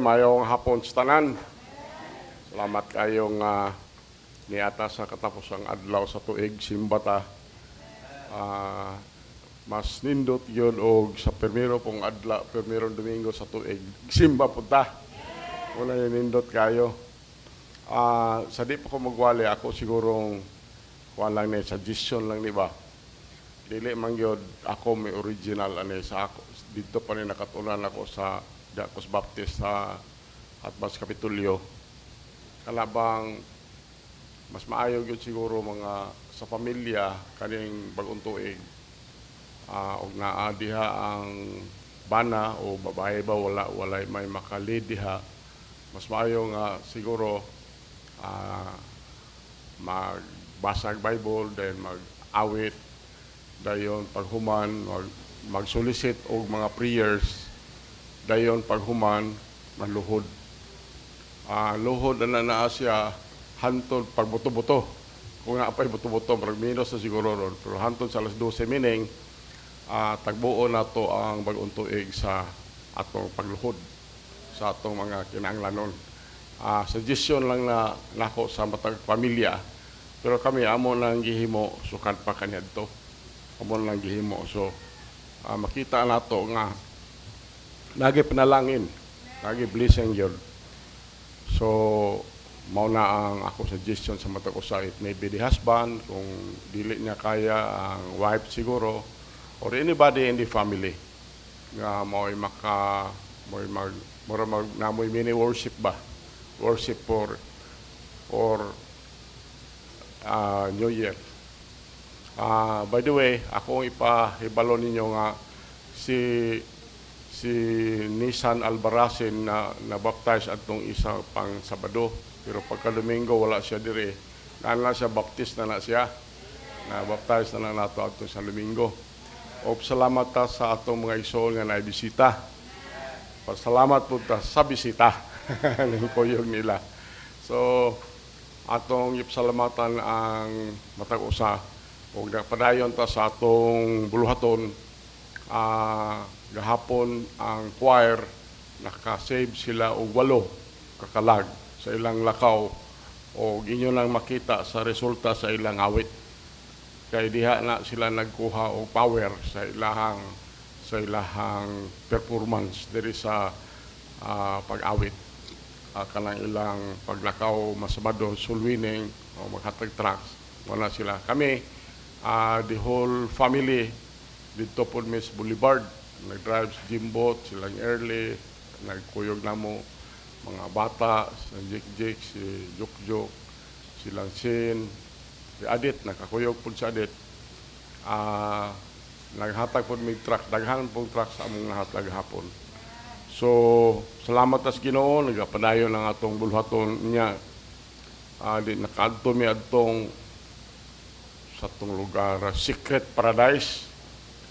mayong hapon sa tanan. Salamat kayong niata sa katapos ang adlaw sa tuig simbata. Mas nindot yun og sa permiro pong adlaw, permirong Domingo sa tuig. Simba punta. Wala yung nindot kayo. Sa di pa ko magwali, ako sigurong walang na suggestion lang, di ba? Dili man yun, ako may original sa ako. Dito pa rin nakatunan ako sa Jacos Baptist sa Atbas Kapitulyo. Kalabang mas maayo yun siguro mga sa pamilya kaning bagong tuig. Og naa diha ang bana o babae ba walay may makalidiha. Mas maayo nga siguro magbasag Bible, then mag-awit, dayon paghuman, mag-solicit og mga prayers, dayon paghuman, manluhod. Luhod na naa siya hantod pagbuto-buto. Kung naapay buto-buto, marag minus na siguro ron. Pero hantod sa alas 12 mining, tagbuo na to ang bagong tuig sa atong pagluhod sa atong mga kinahanglanon. Suggestion lang na nako sa matag pamilya, pero kami amo nang gihimo sukat pa kaniadto. Amo nang gihimo, so makita nato nga nagi panalangin, nagi blessing yun. So mao na ang ako suggestion sa matag usa, it maybe the husband kung dili niya kaya, ang wife siguro, or anybody in the family nga mo'y namoy mini worship ba, worship for New Year. By the way, ako ipahibalo ninyo nga si Nissan Albarracin na baptize atong isa pang Sabado, pero pagka Domingo wala siya dire. Naan siya baptist na siya. Na baptize na nato atong sa Domingo. O salamat ta sa atong mga igsoon nga naibisita. Pasalamat po ta sa bisita ng kuyog nila. So atong ipasalamatan ang matag usa og padayon ta sa atong buluhaton. Gahapon ang choir naka-save sila og 8 kakalag sa ilang lakaw, o inyo lang makita sa resulta sa ilang awit. Kay diha na sila nagkuha og power sa ilahang performance diri sa pag-awit. Kanang ilang paglakaw masabado, sulwining o maghatag tracks, wala sila. Kami, the whole family dito po Miss Boulevard, nag-drive sa Jimbot, silang early, nagkuyog na mo, mga bata, si Jik-Jik, si Juk-Juk, silang Sin, si Adit, nakakuyog po si Adit. Naghatag po may truck, daghan po truck sa among nahatag hapon. So, salamat as Ginoo, nagapadayon ang atong bulhaton niya. Nakaadto mi adtong sa atong lugar, Secret Paradise.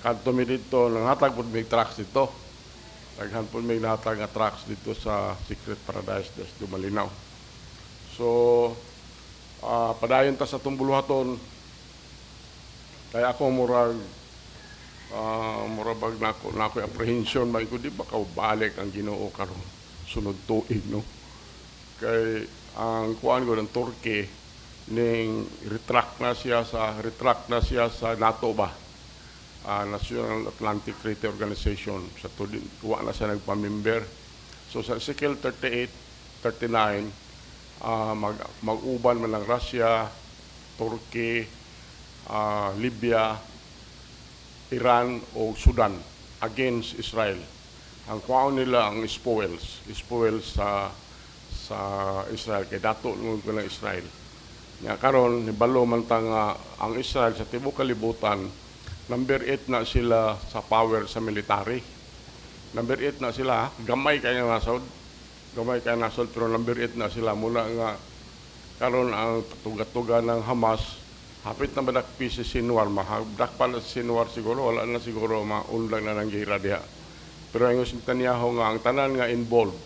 Kanto mi dito, nanghatag po may trucks dito. Daghan po may nahatag nga trucks dito sa Secret Paradise, des Dumalinaw. So, padayon ta sa atong bulhaton. Kaya ako murabag na ako apprehension ba ko, di ba balik ang Ginoo karon sunod tuig, no? Kay ang kuan ko ng Turkey ning retract na siya sa NATO ba, National Atlantic Treaty Organization, sa tuwa na siya nagpamember. So sa Ezekiel 38-39, mag-uban man ng Russia, Turkey, Libya, Iran o Sudan against Israel. Ang kuwaon nila ang spoils sa Israel, kay dato nung ng Israel. Nga karon nibalo man ta nga ang Israel sa tibuok kalibutan, number 8 na sila sa power sa military. Number 8 na sila, gamay kaya nasod, pero number 8 na sila. Muna nga karon ang tuga-tuga ng Hamas, hapit na madakpi si Sinwar, mahabdak pa na si Sinwar siguro, wala na siguro maunlang na ng gira diha. Pero ang si Netanyahu nga, ang tanan nga involved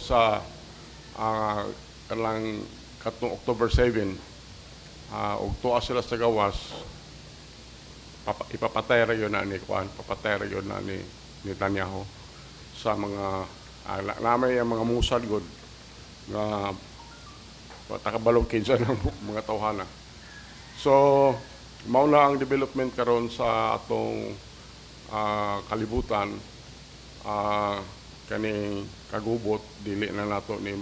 sa kanang katong October 7, og tuwa sila sa gawas, ipapatay ra yun na ni Netanyahu sa mga Namay ang mga musad god nga patakabalog kinsa ng mga tawhana. So mao na ang development karon sa atong kalibutan. Kaning kagubot dili na nato ni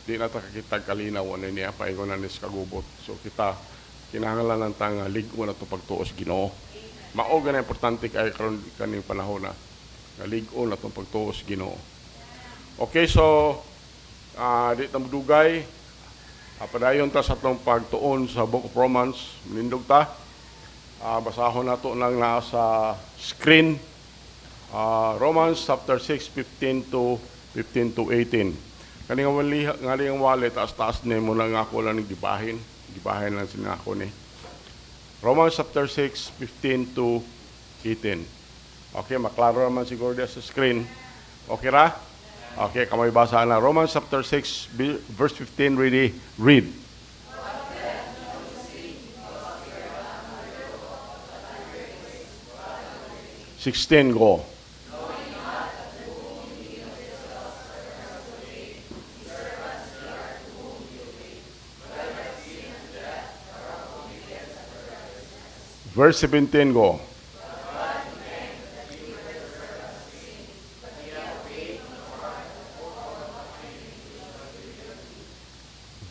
di na ta kakita kalinaw ano niya paingon na nis kagubot. So kita kinahanglan lang ta nga lig-on ato pagtuos Ginoo. Mao gani importante kay karon kaning panahon na nga lig-on atong pagtuos Ginoo. Okay, so di ta mudugay. Padayon ta sa atong pagtuon sa Book of Romans. Nindog ta. Basahon nato lang na sa screen. Romans chapter 6, 15 to 18. Kaning wallet, taas-taas ni mo lang ako lang gibahin. Gibahin lang sila ako ni. Romans chapter 6, 15 to 18. Okay, maklaro naman siguro sa screen. Okay ra? Okay, kamay basa na. Romans chapter 6, verse 15, read. Go. Verse 17, go.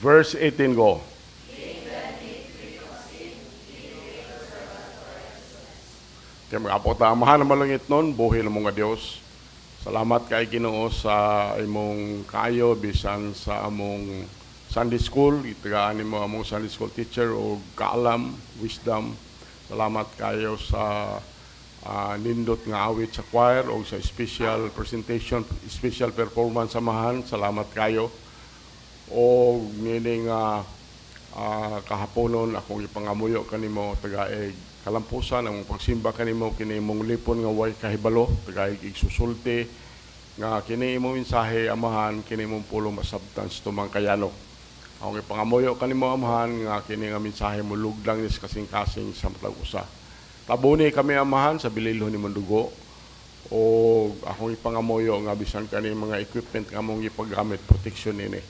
Verse 18, go. Kaya mag-apotamahan na malangit nun, buhay na mga Diyos. Salamat kay Ginoo sa imong kayo, bisan sa among Sunday School. Itagaan mo among Sunday School teacher o kaalam, wisdom. Salamat kayo sa nindot nga awit sa choir o sa special presentation, special performance samahan. Salamat kayo. O nining kahaponon akong ipangamuyo kanimo tagaig kalampusan ang pagsimba kanimo kini imong lipon nga way kahibalo tagaig igsusulti nga kini imong mensahe amahan kini imong pulo masabtan sa tumang kayano. Ang ipangamuyo kanimo amahan nga kini nga mensahe mo lugdang nis kasing-kasing sa matag usa. Tabuni kami amahan sa bililho ni Mandugo o akong ipangamuyo nga bisan kani mga equipment nga among ipagamit protection nini.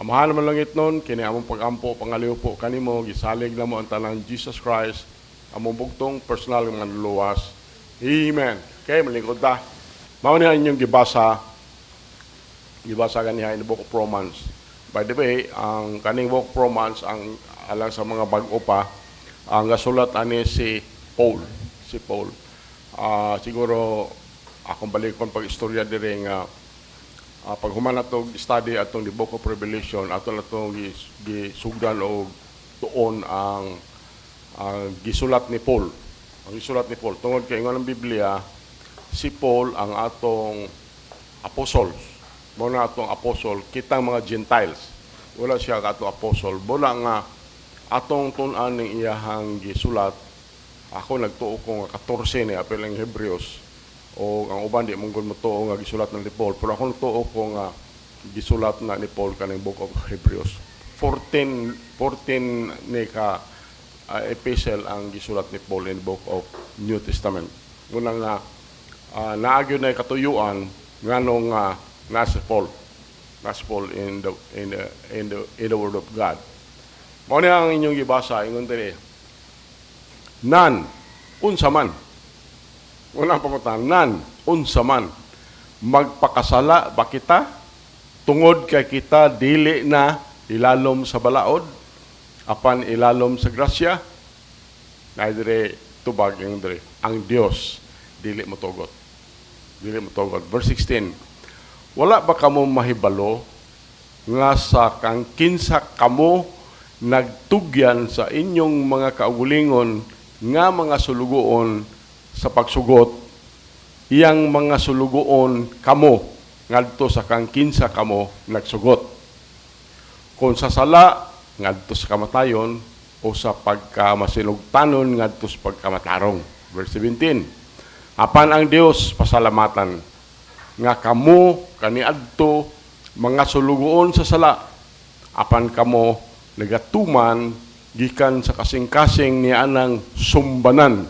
Amahan naman langit nun, kini among pagampo pangaliw po kanimo gisalig na mo ang tanang Jesus Christ among bugtong personal nga luwas. Amen. Okay, malingkod ta. Mao ni inyong gibasa ganiha in the Book of Romans. By the way, ang kaning Book of Romans ang alang sa mga bag-o pa ang gasulat ani si Paul. Siguro akong balikon pag istorya dire nga pag human atong study atong the Book of Revelation aton atong gisugdan o tuon ang gisulat ni Paul. Ang gisulat ni Paul tungod kay ingon ang Biblia si Paul ang atong apostles. Mao na atong apostle kitang mga Gentiles. Wala siya ka atong apostle. Wala nga atong tun-an ning iyahang gisulat. Ako nagtuo ko nga 14 ni apil ang Hebreos. O ang uban di mong mutuo nga gisulat na ni Paul. Pero ako nagtuo ko nga gisulat na ni Paul kaning Book of Hebrews. 14 ni ka epistle ang gisulat ni Paul in the Book of New Testament. Muna nga naagyo na katuyuan nganong nasa Paul in the Word of God. Mao ni ang inyong gibasa ingon diri. Nan unsa man. Unang pamutan, nan unsa man magpakasala ba kita tungod kay kita dili na ilalom sa balaod apan ilalom sa grasya. Na dire tubag yung dire ang Dios dili motugot. Verse 16. Wala ba kamo mahibalo nga sa kang kinsa kamo nagtugyan sa inyong mga kaugulingon nga mga sulugoon sa pagsugot, iyang mga sulugoon kamo ngadto sa kang kinsa kamo nagsugot. Kung sa sala ngadto sa kamatayon o sa pagkamasinugtanon ngadto sa pagkamatarong. Verse 17. Apan ang Dios pasalamatan nga kamo kaniadto mga sulugoon sa sala apan kamo nagatuman gikan sa kasing-kasing ni anang sumbanan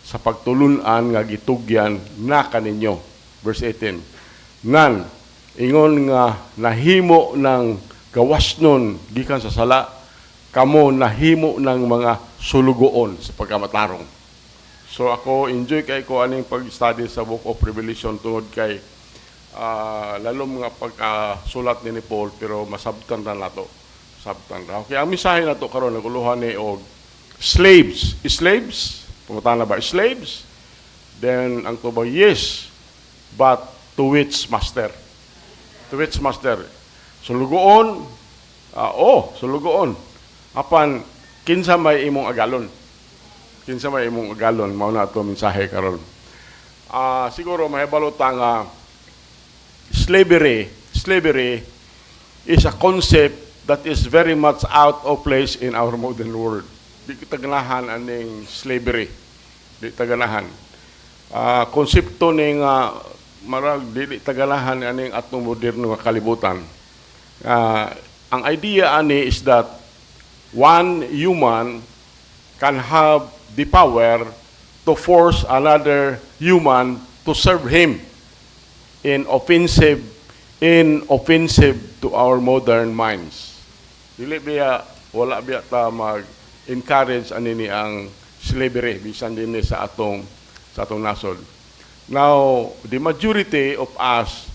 sa pagtulunan nga gitugyan na kaninyo. Verse 18. Nan ingon nga nahimo ng gawas nun gikan sa sala, kamo nahimo ng mga sulugoon sa pagkamatarong. So ako enjoy kay ko aning pag-study sa Book of Revelation tungod kay lalom nga pagkasulat ni Paul pero masabtan na nato. Sabtan ra. Okay, ang mensahe nato karon naguluhan ni og slaves. Slaves? Pumutana ba? Slaves? Then ang tubag, yes, but to which master? To which master? Sulugoon? Sulugoon. Apan kinsa may imong agalon? Kinsa may imong agalon? Mao na ato mensahe karon. Siguro mahibalo ta nga slavery is a concept that is very much out of place in our modern world. Di kita ganahan aning slavery. Di kita ganahan. Konsepto ning marag di kita ganahan aning atong moderno nga kalibutan. Ang idea ani is that one human can have the power to force another human to serve him in offensive to our modern minds. Dili biya, wala biya ta mag-encourage anini ang slavery bisan din sa atong nasod. Now, the majority of us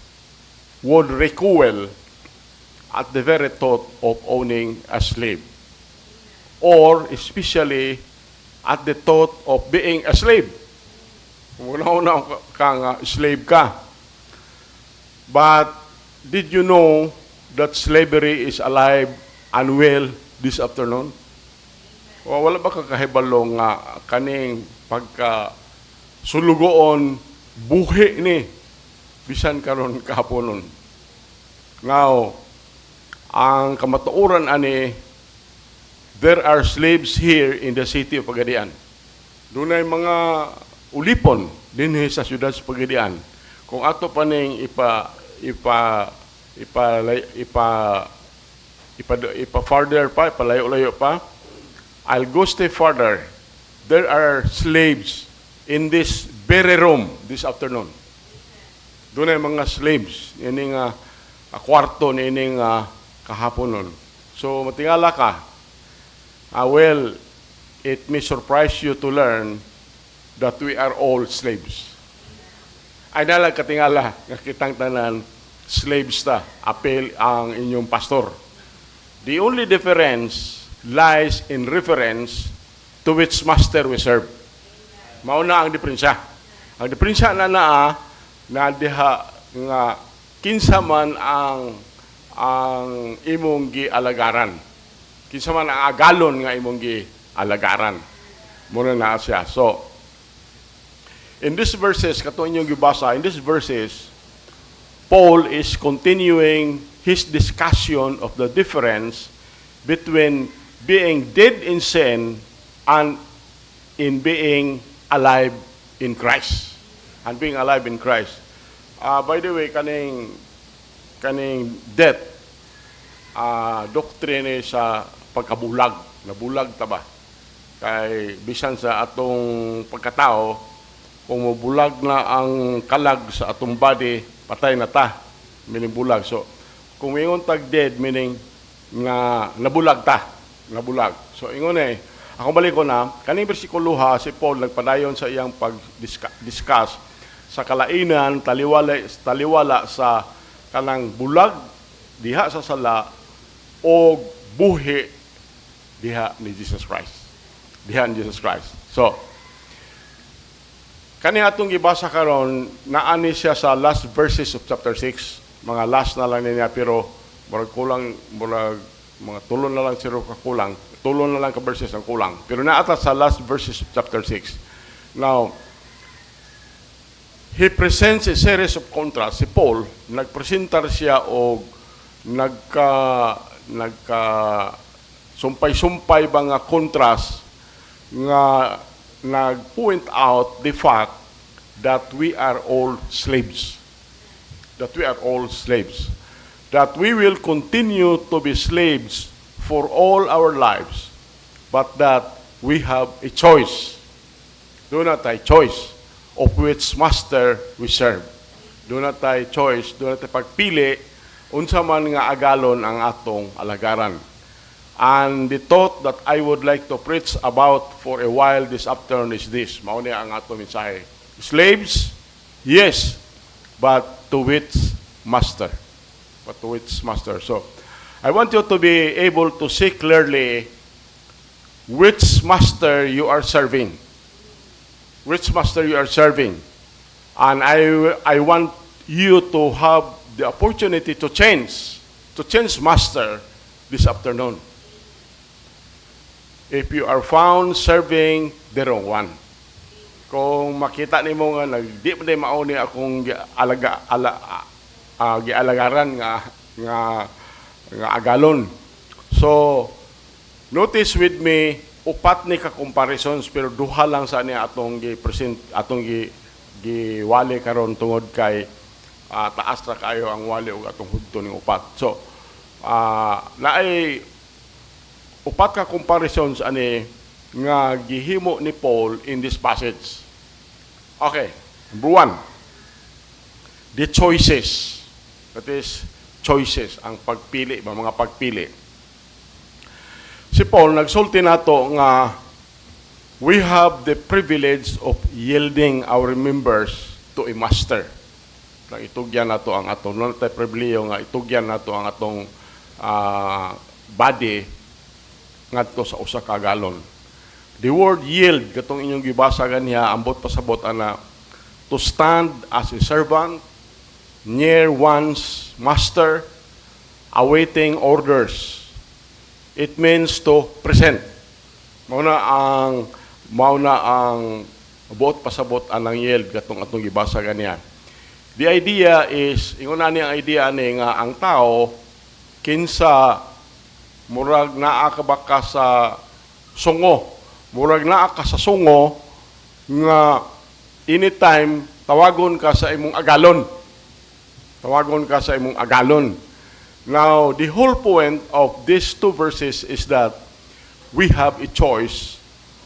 would recoil at the very thought of owning a slave, or especially at the thought of being a slave. Kung una ka slave ka. But did you know that slavery is alive and well this afternoon? O wala ba kakahibalo nga kaning pagka sulugoon buhi ni bisan karon kahaponon. Now, ang kamatuoran ani, there are slaves here in the city of Pagadian. Dunay mga ulipon dinhi sa siyudad sa Pagadian. Kung ato pa ning further pa, palayo-layo pa, I'll go step further. There are slaves in this very room this afternoon. Doon ay mga slaves, ining kwarto ni ining kahaponon. So matingala ka. Well, it may surprise you to learn that we are all slaves. Ay nalang katingala, nakitang tanan, slaves ta, apel ang inyong pastor. The only difference lies in reference to which master we serve. Mauna ang diferensya. Ang diferensya na diha nga kinsa man ang imong gialagaran. Kinsa man ang agalon nga imong gialagaran. Muna na siya. So, in these verses, kato inyong gibasa, in these verses, Paul is continuing his discussion of the difference between being dead in sin and in being alive in Christ. And being alive in Christ. By the way, kaning death, doktrine sa pagkabulag. Nabulag ta ba? Kay bisan sa atong pagkatao, kung mabulag na ang kalag sa atong body, patay na ta. Meaning bulag. So, kung ingon tag dead, meaning nga nabulag ta. Nabulag. So, ingon ako balik ko na, kaning bersikulo si Paul nagpadayon sa iyang pag-discuss sa kalainan, taliwala sa kanang bulag, diha sa sala, o buhi, diha ni Jesus Christ. Diha ni Jesus Christ. So, kani atong gibasa karon naani siya sa last verses of chapter 6. Mga last na lang niya pero murag kulang mga tulon na lang siro ka kulang. Tulon na lang ka verses ang kulang. Pero naata sa last verses of chapter 6. Now, he presents a series of contrasts. Si Paul nagpresentar siya og sumpay-sumpay ba nga contrast nga nag-point out the fact that we are all slaves. That we are all slaves. That we will continue to be slaves for all our lives, but that we have a choice. Do not a choice of which master we serve. doon na tayo choice, doon na tayo pagpili, unsa man nga agalon ang atong alagaran. And the thought that I would like to preach about for a while this afternoon is this. Mao niya ang atong mensahe. Slaves, yes, but to which master? But to which master? So, I want you to be able to see clearly which master you are serving. Which master you are serving. And I want you to have the opportunity to change master this afternoon. If you are found serving the wrong one. Kung makita nimo nga di pa day mao ni akong gialagaran nga agalon. So notice with me upat ni ka comparisons pero duha lang sa niya atong gi-present atong giwali karon tungod kay taas ra kayo ang wali ug atong hugto ning upat. So naay upat ka comparisons ani nga gihimo ni Paul in this passage. Okay, number one, the choices. That is, choices, ang pagpili, mga pagpili. Si Paul, nagsulti nato nga we have the privilege of yielding our members to a master. Itugyan nato ang atong, no tayo pribileo nga itugyan nato ang atong body ngadto sa usa ka galon. The word yield, katong inyong gibasa ganiya, ambot pasabot ana, to stand as a servant, near one's master, awaiting orders. It means to present. Mauna ang buot pasabot anang yield, katong atong gibasa ganiya. The idea is, ingon na ang idea ni nga ang tao, kinsa murag naa ka ba ka sa sungo, murag naa ka sa sungo nga anytime tawagon ka sa imong agalon. Tawagon ka sa imong agalon. Now, the whole point of these two verses is that we have a choice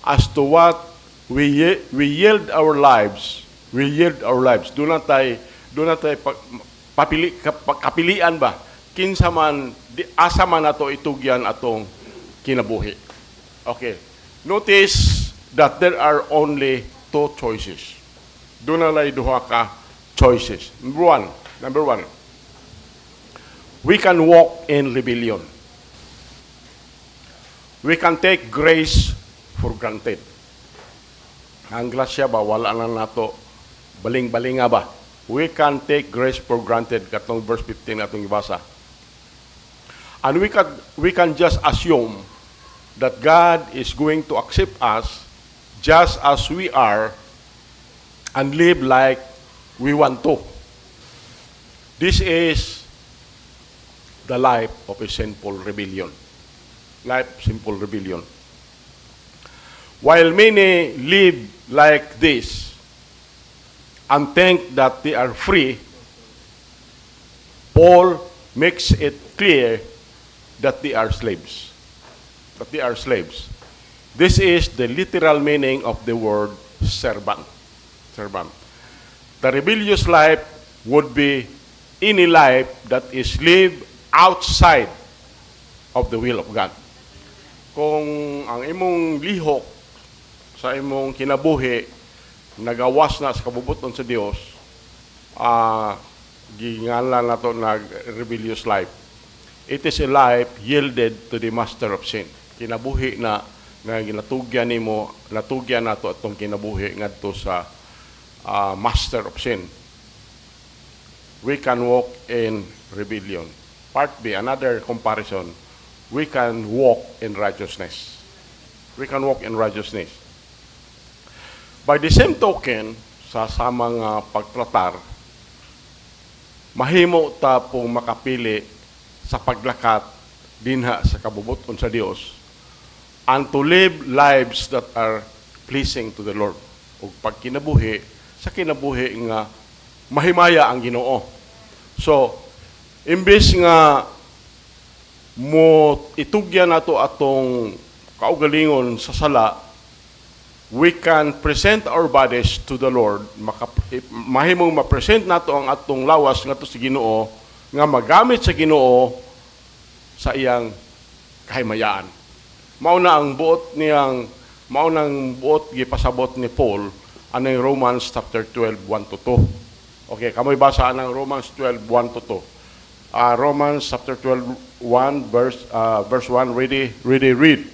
as to what we yield our lives. We yield our lives. Do not tayo kapilian ba? Kinsa man, asa man nato itugyan atong kinabuhi. Okay. Notice that there are only two choices. Doon na lay duha ka choices. Number one, we can walk in rebellion. We can take grace for granted. Ang grasya ba, wala na nato, baling-balinga ba? We can take grace for granted, katong verse 15 atong ibasa. And we can just assume that God is going to accept us just as we are and live like we want to. This is the life of a sinful rebellion. Simple rebellion. While many live like this and think that they are free, Paul makes it clear that they are slaves. That they are slaves. This is the literal meaning of the word servant. Servant. The rebellious life would be any life that is lived outside of the will of God. Kung ang imong lihok sa imong kinabuhi nagawas na sa kabubuton sa Dios, gingalan nato nag rebellious life. It is a life yielded to the master of sin. Kinabuhi na nga ginatugyan nimo, natugyan nato atong kinabuhi ngadto sa master of sin. We can walk in rebellion. Part B, another comparison. We can walk in righteousness. We can walk in righteousness. By the same token, sa samang pagtratar, mahimo ta pong makapili sa paglakat dinha sa kabubuton sa Dios and to live lives that are pleasing to the Lord. O pagkinabuhi, sa kinabuhi nga mahimaya ang Ginoo. So, imbes nga mo itugyan nato atong kaugalingon sa sala, we can present our bodies to the Lord, mahimong ma-present nato ang atong lawas nga to sa Ginoo, nga magamit sa Ginoo sa iyang kahimayaan. Maunang buot gipasabot ni Paul anang Romans chapter 12, 1-2. Okay, kamoy basa ng Romans 12, 1-2. Romans chapter 12, 1, verse 1, ready, read.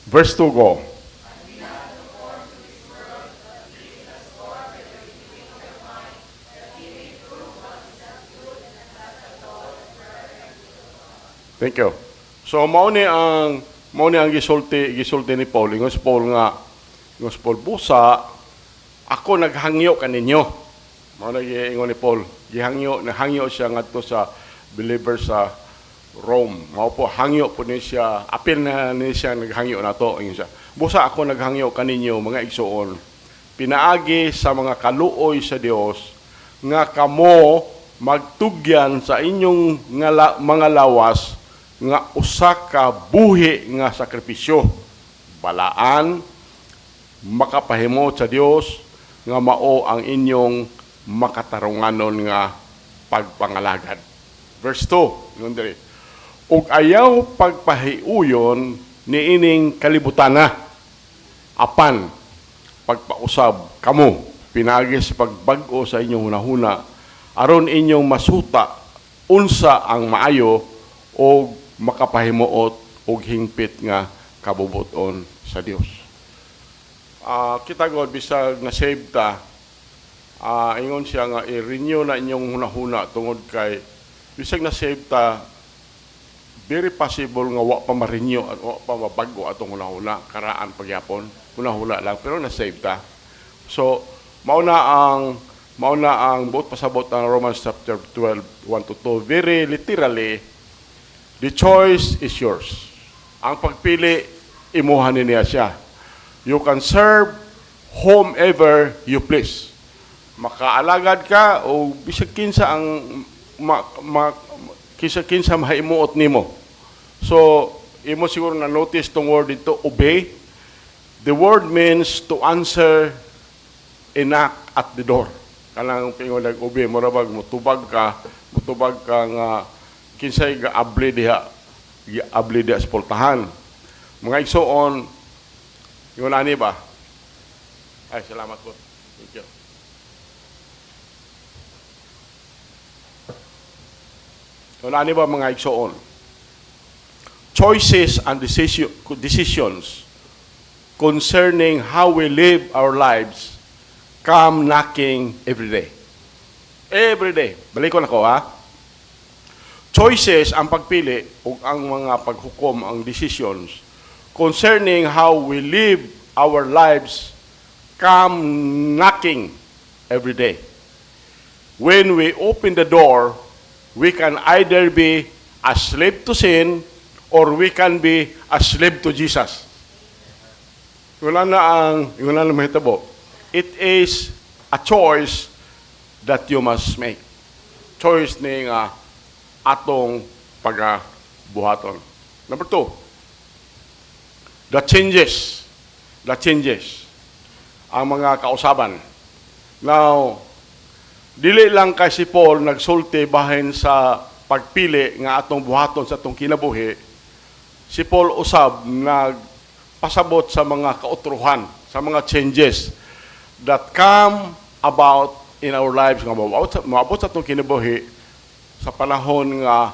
Verse 2, go. Thank you. So mao ni ang gisulti ni Paul. Ingos Paul busa ako naghangyo kaninyo. Mao na giingon ni Paul. Nahangyo siya ngadto sa believers sa Rome. Mao po hangyo po ni siya. Apil na ni siya naghangyo nato ingon siya. Busa ako naghangyo kaninyo mga igsoon. Pinaagi sa mga kaluoy sa Dios nga kamo magtugyan sa inyong mga lawas nga usa ka buhi nga sakripisyo, balaan, makapahimo sa Dios nga mao ang inyong makatarunganon nga pagpangalagad. Verse 2, yun diri. Ug ayaw pagpahiuyon ni ining kalibutana, apan pagpausab kamo pinagi sa pagbag-o sa inyong hunahuna aron inyong masuta unsa ang maayo o makapahimuot og hingpit nga kabubuton sa Dios. Kita God bisag na save ta, ingon siya nga i-renew na inyong hunahuna tungod kay bisag na save ta, very possible nga wa pa ma-renew at wa pa mabago atong hunahuna karaan pagyapon, hunahuna lang pero na save ta. So mao na ang buot pasabot ng Romans chapter 12, 1-2. Very literally, the choice is yours. Ang pagpili, imuhan niya siya. You can serve whomever you please. Makaalagad ka o bisag kinsa ang kinsa mahimuot nimo. So, imo siguro na notice tong word dito, obey. The word means to answer a knock at the door. Kanang pingon nag-obey mo ra bag mutubag ka nga kinsay gaabli diha sa pultahan. Mga igsoon, yung ani ba? Ay, salamat po. Thank you. Yung ani ba mga igsoon? Choices and decisions concerning how we live our lives come knocking every day. Every day. Balik ko na ko, ha? Choices, ang pagpili, o ang mga paghukom, ang decisions, concerning how we live our lives, come knocking every day. When we open the door, we can either be a slave to sin, or we can be a slave to Jesus. Wala na mahitabo. It is a choice that you must make. Choice ni nga atong pagabuhaton. Number 2, the changes. Ang mga kausaban. Now, dili lang kay si Paul nagsulti bahin sa pagpili nga atong buhaton sa atong kinabuhi. Si Paul usab nagpasabot sa mga kautruhan, sa mga changes that come about in our lives nga maabot sa itong kinabuhi sa panahon nga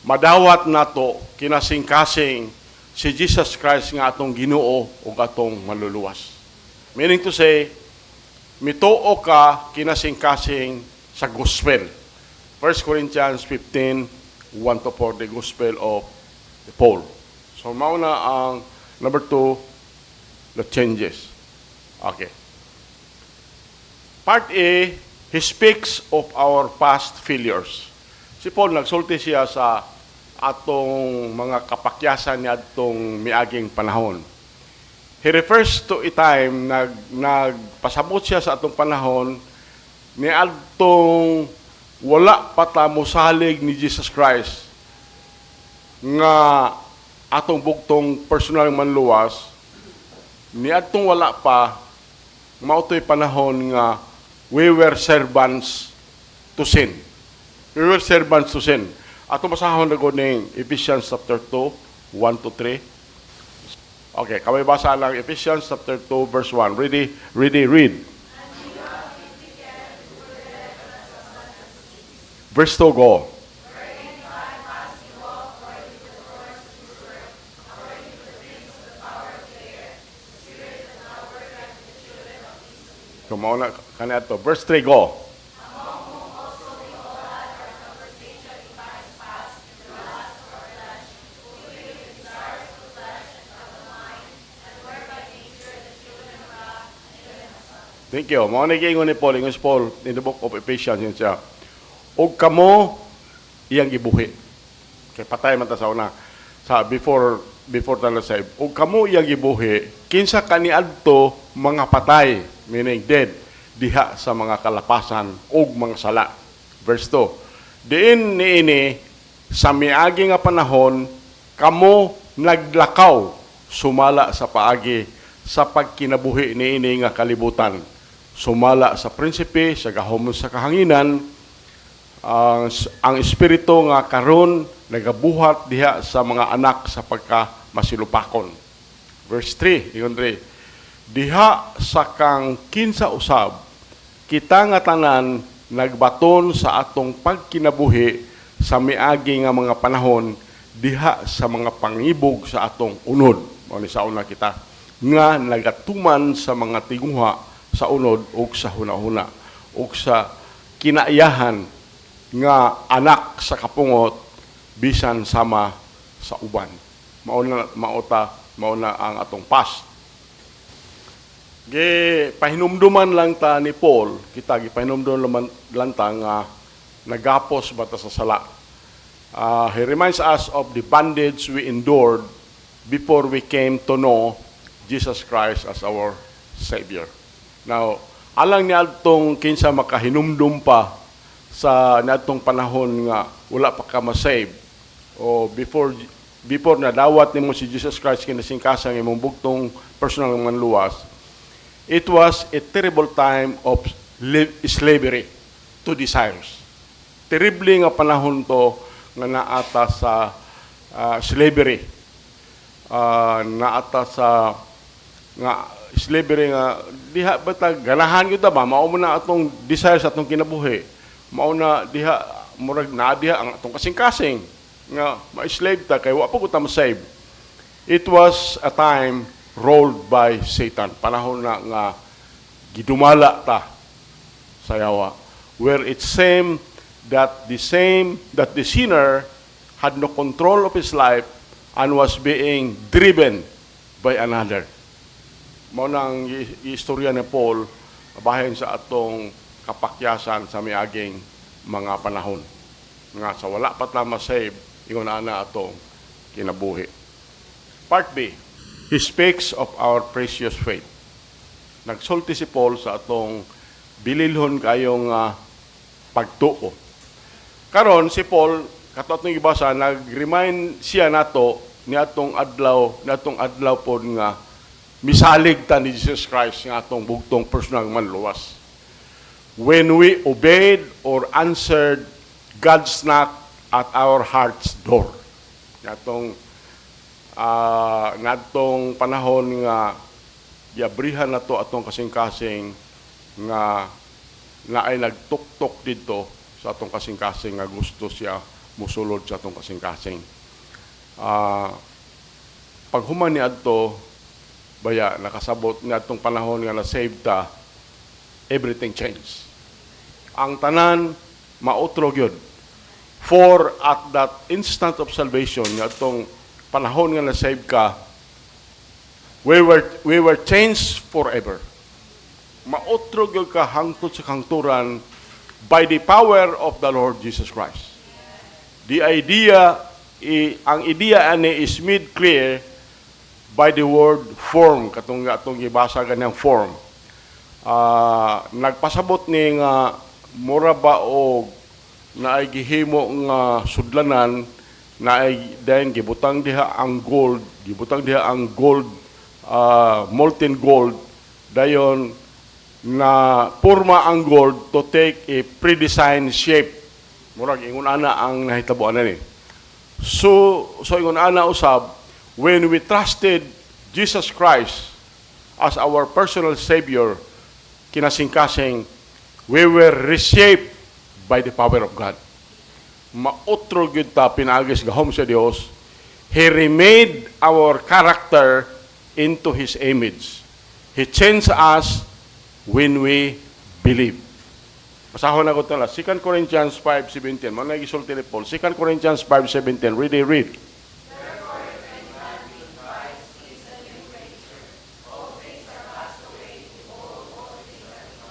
madawat nato kinasing-kasing si Jesus Christ nga atong Ginoo o atong maluluwas. Meaning to say, mituo ka kinasing-kasing sa gospel. 1 Corinthians 15, 1-4, the gospel of Paul. So mauna ang number 2, the changes. Okay. Part A, he speaks of our past failures. Si Paul nagsulti siya sa atong mga kapakyasan ni atong miaging panahon. He refers to a time nagpasabot siya sa atong panahon ni adtong wala pa ta mosalig ni Jesus Christ nga atong bugtong personal manluwas, ni adtong wala pa, mautoy panahon nga we were servants to sin. We were servants to sin. Ato basahon na ning Ephesians chapter 2, 1 to 3. Okay, kamay basa lang Ephesians chapter 2, verse 1. Ready, read. Verse 2, go. Kumauna kanina to. Verse 3, go. Thank you. Mga nag-iingon ni Paul, in the book of Ephesians, yun siya. O kamo, iyang gibuhi. Kaya patay man ta sa una. Before tala sa o kamo iyang gibuhi, kinsa kaniadto mga patay, meaning dead, diha sa mga kalapasan o mga sala. Verse 2. Diin niini, sa miagi nga panahon, kamo naglakaw, sumala sa paagi, sa pagkinabuhi niini nga kalibutan. Sumala sa prinsipe, sa gahom sa kahanginan, ang espiritu nga karon nagabuhat diha sa mga anak sa pagka masilupakon. Verse 3, ingon diri, diha sa kang kinsa usab, kita nga tanan nagbaton sa atong pagkinabuhi sa miagi nga mga panahon diha sa mga pangibog sa atong unod. Mao ni sa una kita nga nagatuman sa mga tiguha sa unod ug sa hunahuna ug sa kinaiyahan nga anak sa kapungot bisan sama sa uban. Mao na ang atong past. Pahinumduman lang ta ni Paul, kita gipahinumduman lang ta nga nagapos bata sa sala. He reminds us of the bondage we endured before we came to know Jesus Christ as our Savior. Now, alang niya itong kinsa makahinumdum pa sa natong panahon nga wala pa ka ma-save o before na dawat nimo si Jesus Christ kinasingkasang imong bugtong personal manluwas, it was a terrible time of slavery to desires. Terrible nga panahon to nga naata sa slavery. Naata sa nga slavery nga diha bata ganahan gyud ta ba mao na atong desires atong kinabuhi. Mao na diha murag na diha ang atong kasing-kasing nga ma-slave ta kay wa pa ko ta ma-save. It was a time ruled by Satan. Panahon na nga gidumala ta sa yawa, where it seemed that the sinner had no control of his life and was being driven by another. Mao nang istorya ni Paul bahin sa atong kapakyasan sa miaging mga panahon nga sa wala pa ta ma-save ingon ana atong kinabuhi. Part B, he speaks of our precious faith. Nagsulti si Paul sa atong bililhon kayong pagtuo. Karon si Paul kato atong gibasa nag-remind siya nato ni atong adlaw pod nga misalig ta ni Jesus Christ nga atong bugtong personal manluwas. When we obeyed or answered God's knock at our heart's door. Natong panahon nga yabrihan na to atong kasing-kasing nga naay nagtuktok dito sa atong kasing-kasing nga gusto siya musulod sa atong kasing-kasing. Paghuman ni adto baya nakasabot ni atong panahon nga na-save ta, everything changed. Ang tanan mautro gyud. For at that instant of salvation nga atong panahon nga na-save ka, we were changed forever. Mautro gyud ka hangtod sa kangturan by the power of the Lord Jesus Christ. Ang idea ani is made clear by the word form, katong gibasa ganyang form. Nagpasabot ni nga mura ba o na ay gihimo nga sudlanan na ay dayon gibutang diha ang gold, molten gold, dayon na porma ang gold to take a pre-designed shape. Murag ingon ana ang nahitabuan ni. So ingon ana usab, when we trusted Jesus Christ as our personal Savior, kinasingkasing we were reshaped by the power of God. Mautro gyud ta pinaagis gahom sa Dios. He remade our character into His image. He changed us when we believe. Pasahon na ko ito na. 2 Corinthians 5:17. Mga nagisulti ni Paul. 2 Corinthians 5:17. Read.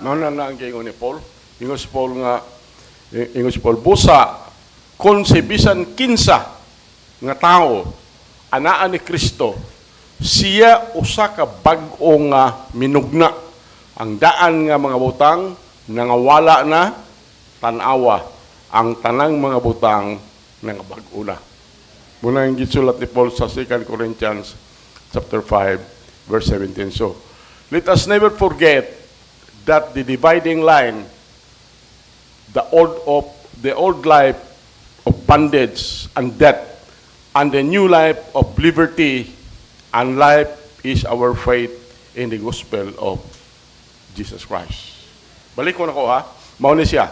Mga na ang gingon ni Paul. Ingon si Paul busa, kung si bisan kinsa nga tao, anaan ni Kristo, siya usa ka bag-o nga minugna. Ang daan nga mga butang, nangawala na, tanawa, ang tanang mga butang nangabag-o na. Muna yung gisulat ni Paul sa 2 Corinthians chapter 5, verse 17. So, let us never forget that the dividing line, the old life of bondage and death, and the new life of liberty and life is our faith in the gospel of Jesus Christ. Balik ko na ko ha. Mauni siya.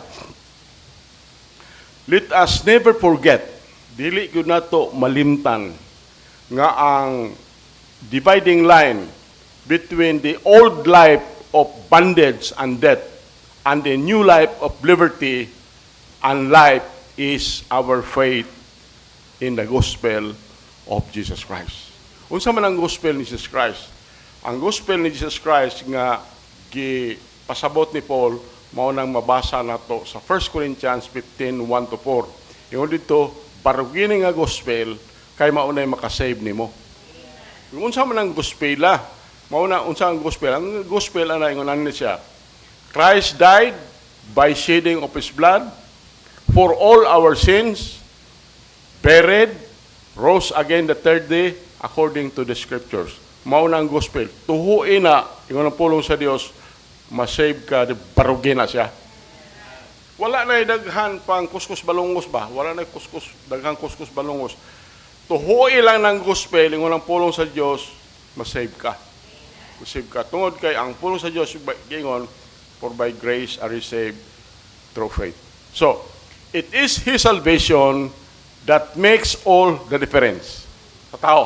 Let us never forget, dili ko na to malimtan, nga ang dividing line between the old life of bondage and death and the new life of liberty and life is our faith in the gospel of Jesus Christ. Unsa man ang gospel ni Jesus Christ? Ang gospel ni Jesus Christ nga pasabot ni Paul, mao nang mabasa nato sa 1 Corinthians 15:1-4. Ingon dito, barugini nga gospel kay maunay makasave nimo. Unsa man ang gospela? Mauna unsa ang gospel? Ang gospel ana ingon ani siya. Christ died by shedding of His blood for all our sins, buried, rose again the third day according to the scriptures. Mauna ang gospel. Tuhuin na, ingon ang pulong sa Dios, masave ka, barugin na siya. Wala na daghan pang kuskus balungos ba? Wala na daghang kuskus balungos. Tuhuin lang ng gospel, ingon ang pulong sa Dios, masave ka. Masave ka. Tungod kay ang pulong sa Dios, gingon, for by grace are you saved through faith. So, it is His salvation that makes all the difference sa tao.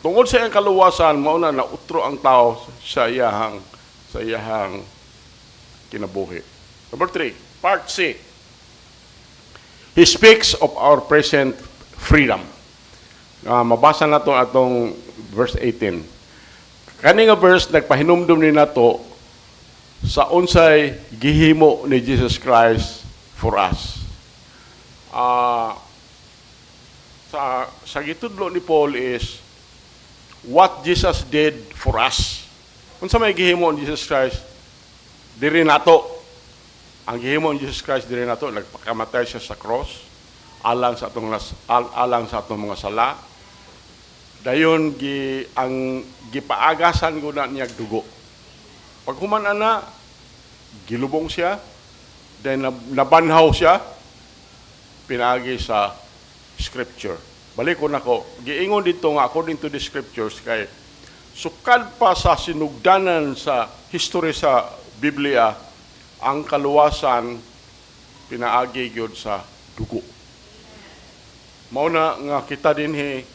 Tungod sa iyang kaluwasan, mauna na utro ang tao sa iyahang kinabuhi. Number 3, part C. He speaks of our present freedom. Mabasa na atong verse 18. Kani nga verse nagpahinumdum ni nato sa unsay gihimo ni Jesus Christ for us. Sa gitudlo ni Paul is what Jesus did for us. Unsa may gihimo ni Jesus Christ diri nato. Ang gihimo ni Jesus Christ diri nato, nagpakamatay siya sa cross alang sa atong mga sala. Dayon ang gipaagasan ko na niya dugo. Pag human ana, gilubong siya, then nabanhaw siya, pinaagi sa scripture. Balik ko na ko, giingon dito nga according to the scriptures kay sukad pa sa sinugdanan sa history sa Biblia, ang kaluwasan pinaagi gyud sa dugo. Mao na nga kita dinhi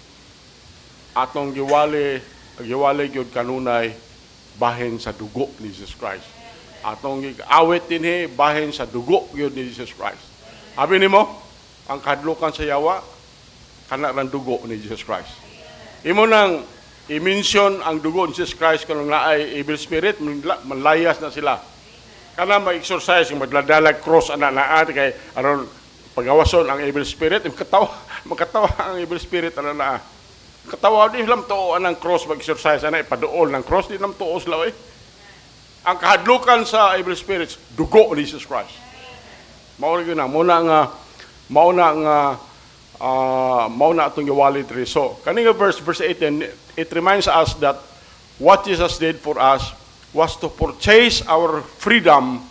atong giwali gyud kanunay bahin sa dugo ni Jesus Christ. Atong awit dinhi bahin sa dugo gyud ni Jesus Christ. Abi nimo, ang kadlukan sa yawa kana ran dugo ni Jesus Christ. Imo nang i-mention ang dugo ni Jesus Christ kung naay evil spirit, manlayas na sila. Kana mag-exercise, magdadalag cross ana naa kay aron pagawason ang evil spirit, magkatawa ang evil spirit ana naa. Katawa di lang to anang cross mag-exercise ana ipaduol ng cross di nam tuos law eh. Ang kahadlukan sa evil spirits, dugo ni Jesus Christ. Mauna yun na. Mauna itong giwali diri. So, kanina verse 18, it reminds us that what Jesus did for us was to purchase our freedom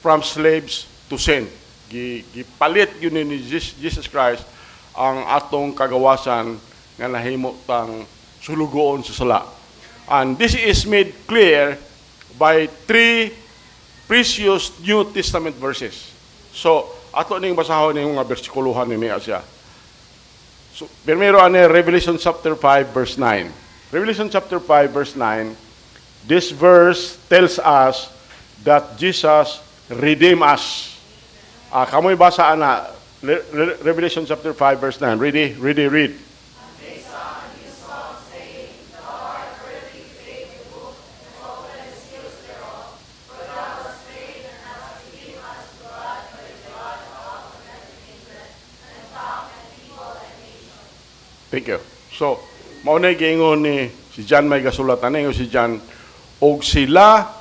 from slaves to sin. Gipalit yun ni Jesus Christ ang atong kagawasan nga nahimo tang sulugoon sa sala. And this is made clear by 3 precious New Testament verses. So, ato ning basahon ning mga bersikuluhan ni siya. So, primero Revelation chapter 5 verse 9. Revelation chapter 5 verse 9, this verse tells us that Jesus redeemed us. Kamoy basa ana Revelation chapter 5 verse 9. Read. Thank you. So, maunay giingon ni si John may gasulatan niyo si John, og sila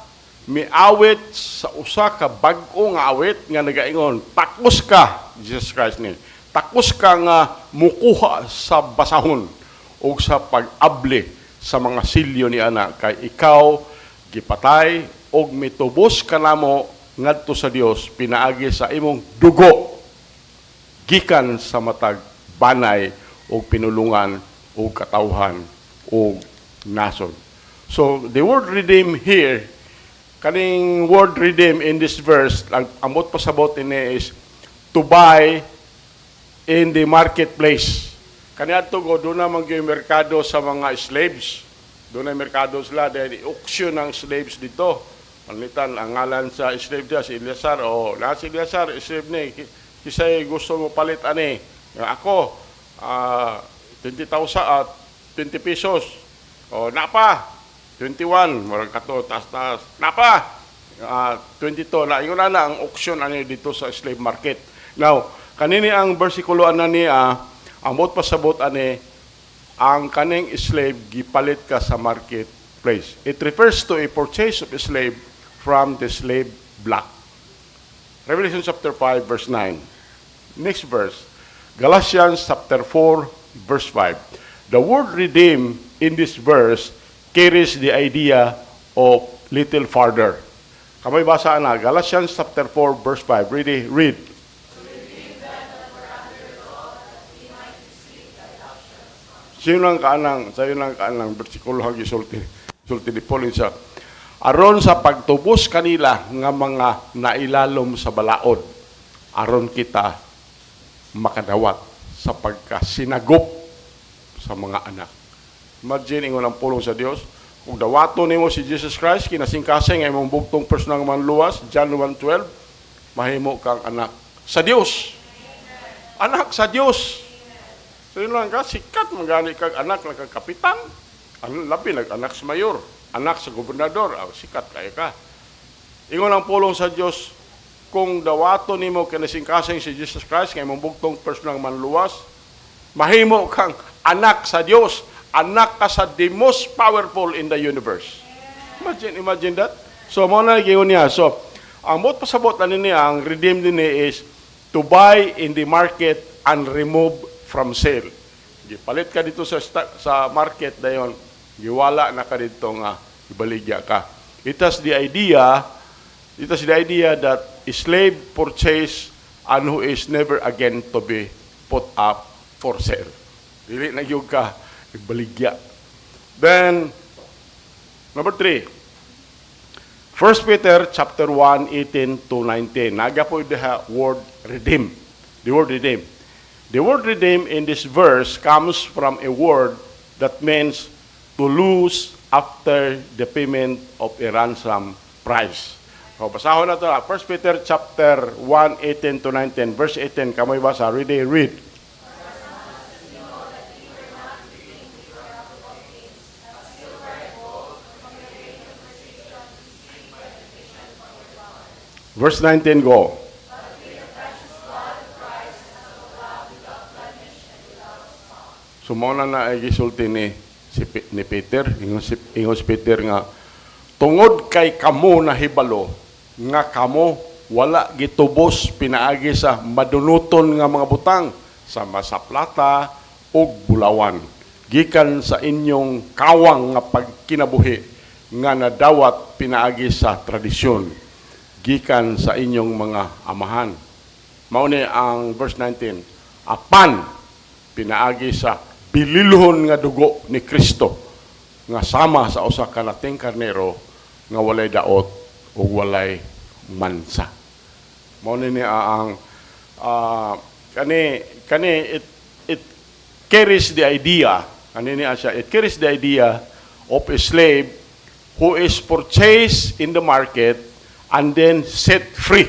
miawit sa usa ka bag-o nga awit nga nagaingon, takos ka, Jesus Christ ni. Takos ka nga mukuha sa basahon o sa pag-abli sa mga silyo ni ana kay ikaw gipatay og mitubos kanamo ngadto sa Dios pinaagi sa imong dugo gikan sa matag banay o pinulungan o katawhan o nason. So, the word redeem here, kaning word redeem in this verse, ang amot pasabot ini is to buy in the marketplace. Kaniadto go, doon naman yung merkado sa mga slaves. Doon na merkado sila dahil i-auction ng slaves dito. Panitan, ang ngalan sa slave niya, si Eliasar, si Eliasar, slave ni, kisay gusto mo palit ani. Ako, 20,000 at 20 pesos. Napa, 21, marang kato, taas. Napa, 22. Na, yun na ang auction ani dito sa slave market. Now, kanini ang bersikulo ani ang bot pasabot ani ang kaning slave gipalit ka sa marketplace. It refers to a purchase of a slave from the slave block. Revelation chapter 5 verse 9. Next verse. Galatians chapter 4 verse 5. The word redeem in this verse carries the idea of little farther. Kamay basa na Galatians chapter 4 verse 5. Read. Sayo lang kaanang bersikulo hang isulti ni Paul sa aron sa pagtubos kanila nga mga nailalom sa balaod aron kita makadawat sa pagkasinagop sa mga anak. Imagine ingon ang pulong sa Dios kung dawato nimo si Jesus Christ kinasingkasing nga imong bugtong personal manluwas John 1:12 mahimo kang anak sa Dios. Anak sa Dios. So yun lang ka, sikat magani kag anak ng kag kapitan. Labi nag-anak sa mayor, anak sa gobernador, sikat kaya ka. Ingon ang pulong sa Dios kung dawato nimo kinasingkasing si Jesus Christ nga imong bugtong personal manluwas, mahimo kang anak sa Dios, anak ka sa the most powerful in the universe. Imagine that. So mo na giyon niya. So ang mot pasabot na niya ang redeem din is to buy in the market and remove from sale. Gipalit ka dito sa market dayon, giwala na ka dito nga ibaligya ka. It has the idea that a slave purchase and who is never again to be put up for sale. Dili na gyud ka ibaligya. Then number 3. 1 Peter chapter 1, 18 to 19. Naga po the word redeem. The word redeem. The word redeem in this verse comes from a word that means to lose after the payment of a ransom price. So, basahon na ito. 1 Peter chapter 1, 18 to 19. Verse 18, kamoy basa. Read. Verse 19, go. So, muna na ay gisulti ni Peter. Ingon si Peter nga, Tungod kay kamo nahibalo nga kamo wala gitubos pinaagi sa madunuton nga mga butang sa masaplata ug bulawan gikan sa inyong kawang nga pagkinabuhi nga nadawat pinaagi sa tradisyon gikan sa inyong mga amahan. Mao ni ang verse 19. Apan pinaagi sa bililhon nga dugo ni Kristo nga sama sa usa ka lating karnero nga walay daot ug walay mansa. Mao ni ang kani it carries the idea it carries the idea of a slave who is purchased in the market and then set free.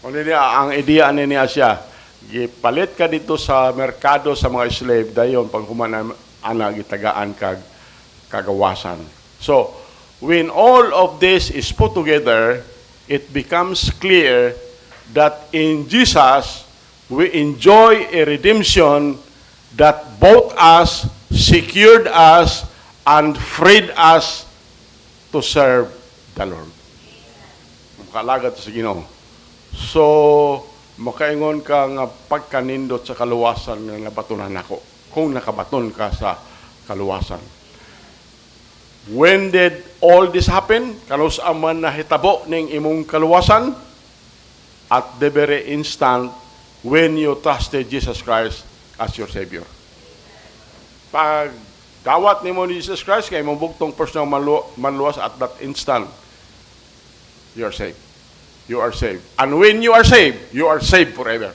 Mao ni ang idea niya siya gipalit ka dito sa merkado sa mga slave dayon pag human ana gitagaan kag kagawasan. So, when all of this is put together, it becomes clear that in Jesus, we enjoy a redemption that bought us, secured us, and freed us to serve the Lord. Makalagat sa Ginoo. So, makaingon ka nga pagkanindot sa kaluwasan nga nabatunan ako. Kung nakabaton ka sa kaluwasan. When did all this happen? Kanus aman na hitabo ning imong kaluwasan? At the very instant when you trusted Jesus Christ as your Savior. Pag dawat nimo ni Jesus Christ kay imong bugtong personal manluwas at that instant, you are saved. You are saved. And when you are saved forever.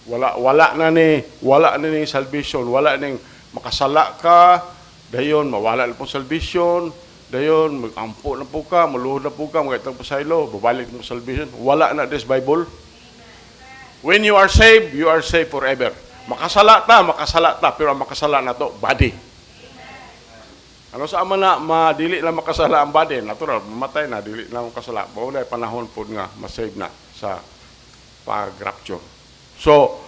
Wala na ni salvation, wala ning makasala ka, dayon mawala na po salvation, dayon magampo na po ka, maluhod na po ka, magkaitang pasaylo, babalik mo salvation. Wala na this Bible. When you are saved forever. Makasala ta, pero ang makasala na to, body. Ano sa ama na, madili na makasala ang body, natural, mamatay na, dili na makasala. Bawalay panahon po nga, masave na sa pag-rapture. So,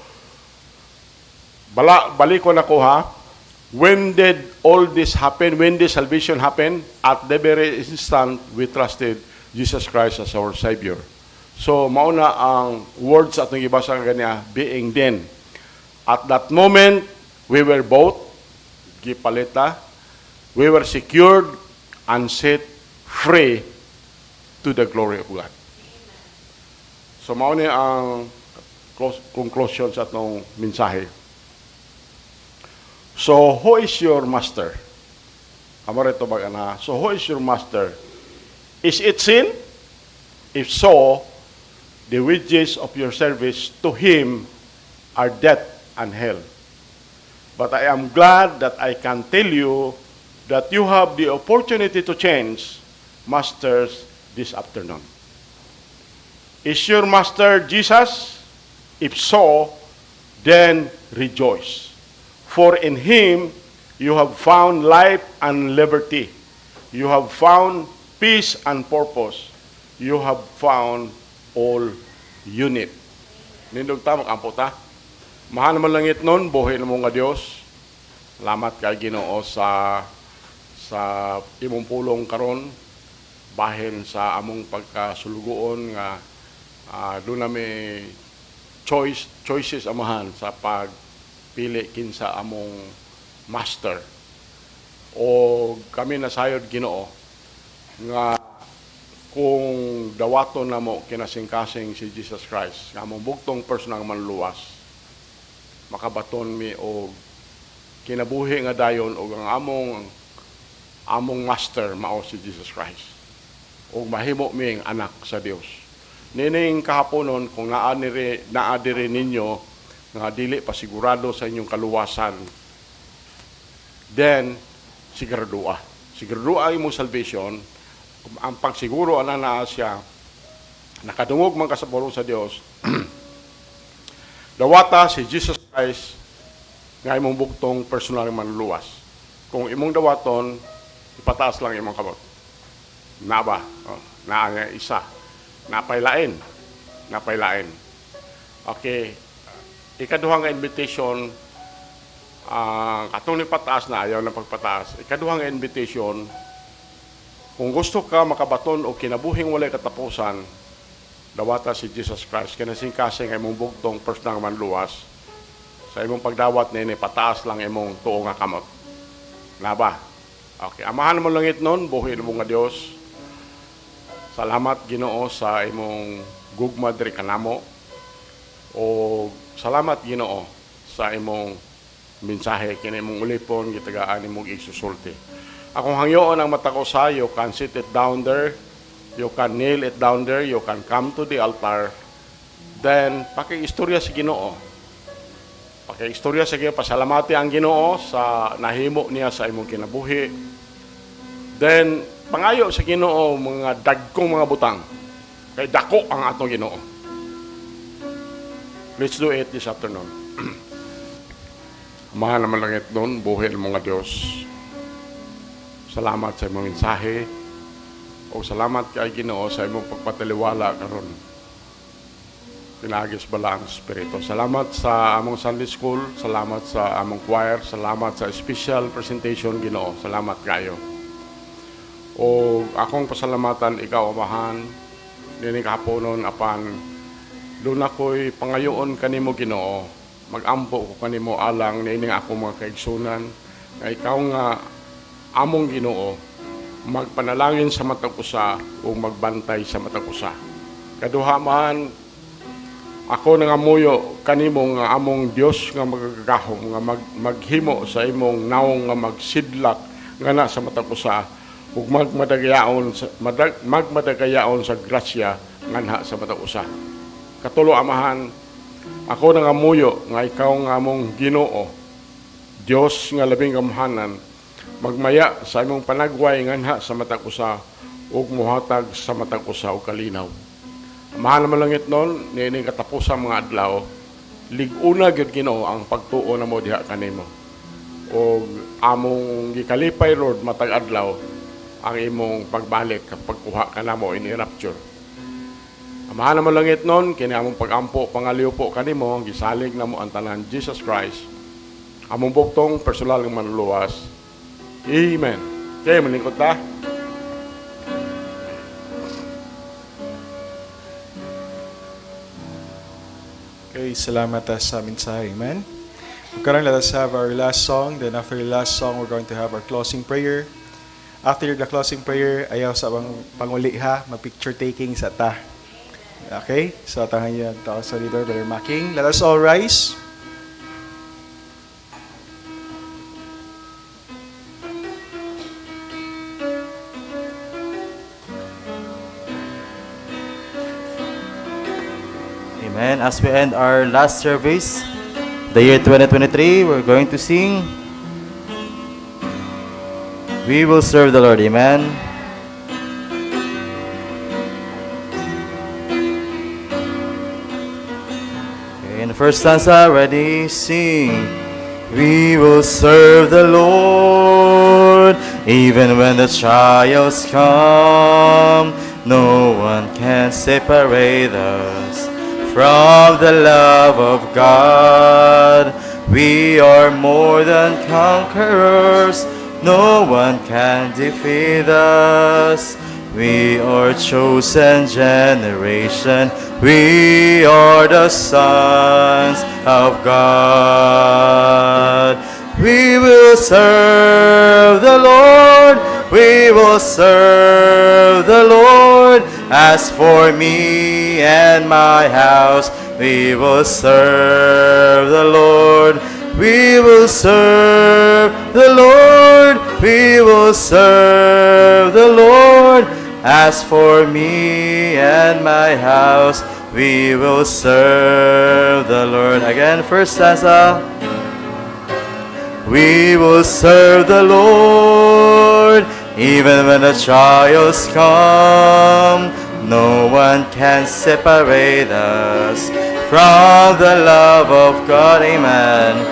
balik ko na ko ha, when did all this happen? When did salvation happen? At the very instant, we trusted Jesus Christ as our Savior. So, mauna ang words atong gibasa kanya, being then. At that moment, we were both gipalita, we were secured and set free to the glory of God. So, mauna ang conclusion sa atong mensahe. So, who is your master? Amore to baga na. So, who is your master? Is it sin? If so, the wages of your service to him are death and hell. But I am glad that I can tell you that you have the opportunity to change masters this afternoon. Is your master Jesus? If so, then rejoice. For in him you have found life and liberty. You have found peace and purpose. You have found all unit. Nindog ta, makampo ta. Mahal naman langit nun, buhay na mo nga Diyos. Salamat kay Ginoo sa imong pulong karon bahin sa among pagkasulugoon nga doon nami choices amahan sa pagpili kinsa among master. O kami nasayod Ginoo nga kung dawaton na mo kinasing-kasing si Jesus Christ, nga among bugtong personal manluwas, makabaton mi o kinabuhi nga dayon o ang among master mao si Jesus Christ. O mahimo ming anak sa Dios. Nining kahaponon kung naadiri ninyo nga dili pa sigurado sa inyong kaluwasan, then siguraduha imong salvation. Ang pagsiguro ana na siya nakadungog man ka sa pulong sa Dios. Dawata si Jesus Christ nga imong bugtong personal manluwas. Kung imong dawaton, ipataas lang imong kamot. Na ba? Naa nga isa. Napailain. Okay. Ikaduhang nga invitation, katong ni pataas na ayaw na pagpataas. Ikaduhang nga invitation, Kung gusto ka makabaton o kinabuhing walay katapusan, dawata si Jesus Christ. Kinasing kasi nga imong bugtong first nang manluwas. Sa imong pagdawat nini, pataas lang imong tuo nga kamot. Na ba? Okay. Amahan mo langit nun, buhi mo nga Diyos. Salamat Ginoo sa imong gugma diri kanamo. O salamat Ginoo sa imong mensahe kini imong ulipon gitagaan imong isusulti. Akong hangyoon ang mata ko sa, you can sit it down there, you can kneel it down there, you can come to the altar. Then, pakiistorya sa Ginoo. Pakiistorya sa Ginoo, pasalamati ang Ginoo sa nahimo niya sa imong kinabuhi. Then, pangayo sa Ginoo mga dagkong mga butang. Kay dako ang atong Ginoo. Let's do it this afternoon. Amahan naman langit nun, buhay ng mga Diyos. Salamat sa imong mensahe o salamat kay Ginoo sa imong pagpataliwala karon. Pinagis bala ang Espiritu. Salamat sa among Sunday School, salamat sa among choir, salamat sa special presentation Ginoo. Salamat kayo. O akong pasalamatan ikaw amahan nini kahaponon apan doon ako'y pangayoon kanimo Ginoo. Magampo ko kanimo alang nining ako mga kaigsunan nga ikaw nga among Ginoo magpanalangin sa matag usa o magbantay sa matag usa. Kaduha man ako nangamuyo kanimo nga among Dios nga magagahom nga maghimo sa imong naong nga magsidlak ngana sa matag usa ug magmadagayaon sa grasya nganha sa matag usa. Katulo amahan ako nangamuyo nga ikaw nga among Ginoo Dios nga labing gamhanan magmaya sa imong panagway nganha sa matag usa ug muhatag sa matag usa og kalinaw. Amahan naman langit nun, nining katapusang mga adlaw, liguna gyud Ginoo ang pagtuo namo diha kanimo. O among gikalipay Lord matag adlaw ang imong pagbalik kapag kuha ka namo ini rapture. Amahan naman langit nun, kini among pagampo pangaliw po kanimo, gisalig namo ang tanan Jesus Christ. Among buktong personal nga manluwas. Amen. Okay, maningkot ta. Okay, salamat sa mensahe. Amen. Currently, let us have our last song. Then after the last song, we're going to have our closing prayer. After the closing prayer, ayaw sa panguli ha, mag-picture taking sa ta. Okay? So, tangan niyo ang tao sa leader, Brother Making. Let us all rise. Amen. As we end our last service, the year 2023, we're going to sing, We Will Serve the Lord. Amen. Okay, in the first stanza, ready, sing. We will serve the Lord, even when the trials come. No one can separate us from the love of God. We are more than conquerors. No one can defeat us. We are chosen generation. We are the sons of God. We will serve the Lord. We will serve the Lord. As for me and my house, we will serve the Lord. We will serve the Lord. We will serve the Lord. As for me and my house, we will serve the Lord. Again, first stanza. We will serve the Lord, even when the trials come. No one can separate us from the love of God. Amen.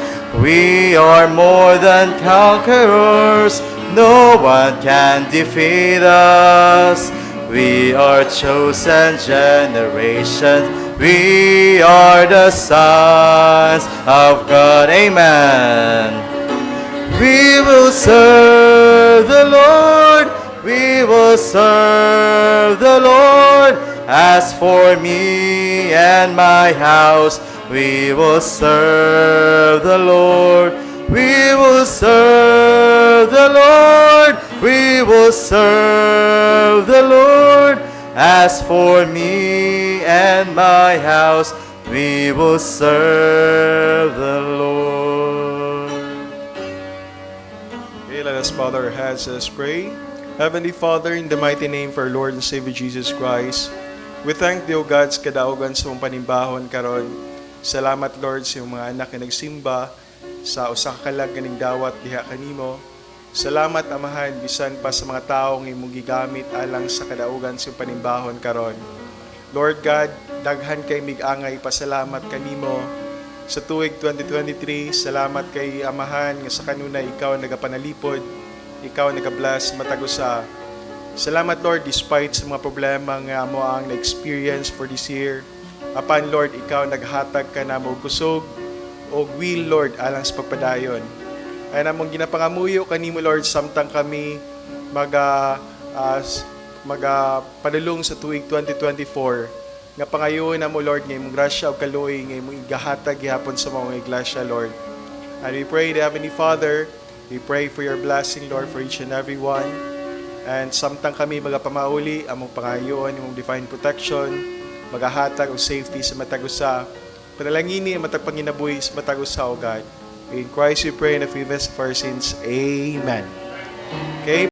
We are more than conquerors. No one can defeat us. We are chosen generation. We are the sons of God. Amen. We will serve the Lord. We will will serve the Lord. As for me and my house, we will serve the Lord. We will serve the Lord. We will serve the Lord. As for me and my house, we will serve the Lord. Okay, let us bow our heads, let us pray. Heavenly Father, in the mighty name of our Lord and Savior Jesus Christ, we thank Thee, O God, sa kadaugan sa mong panimbahon karon. Salamat, Lord, sa iyong mga anak na nagsimba sa usa ka kalag ganing dawat diha kanimo. Salamat, Amahan, bisan pa sa mga taong imong gigamit alang sa kadaugan sa iyong panimbahon karon. Lord God, daghan kay mig-angay pasalamat kanimo sa tuig 2023. Salamat kay Amahan nga sa kanunay ikaw nagapanalipod, ikaw nagabless matagusa. Salamat, Lord, despite sa mga problema nga mo ang na-experience for this year. Apan, Lord, ikaw naghatag ka na mo kusog o will, Lord, alang sa pagpadayon. Ay namong ginapangamuyo kanimo, Lord, samtang kami padulong sa tuig 2024. Nga pangayoon na mo, Lord, nga imong grasya o kaluoy, nga imong igahatag gihapon sa mga iglesia, Lord. And we pray, the Heavenly Father, we pray for your blessing, Lord, for each and every one. And samtang kami magapamauli, among pangayoon, imong divine protection, magahatag o safety sa matagusa. Panalangini ang matagpanginabuhi sa matagusa, O God. In Christ we pray and the forgiveness of our sins. Amen. Okay.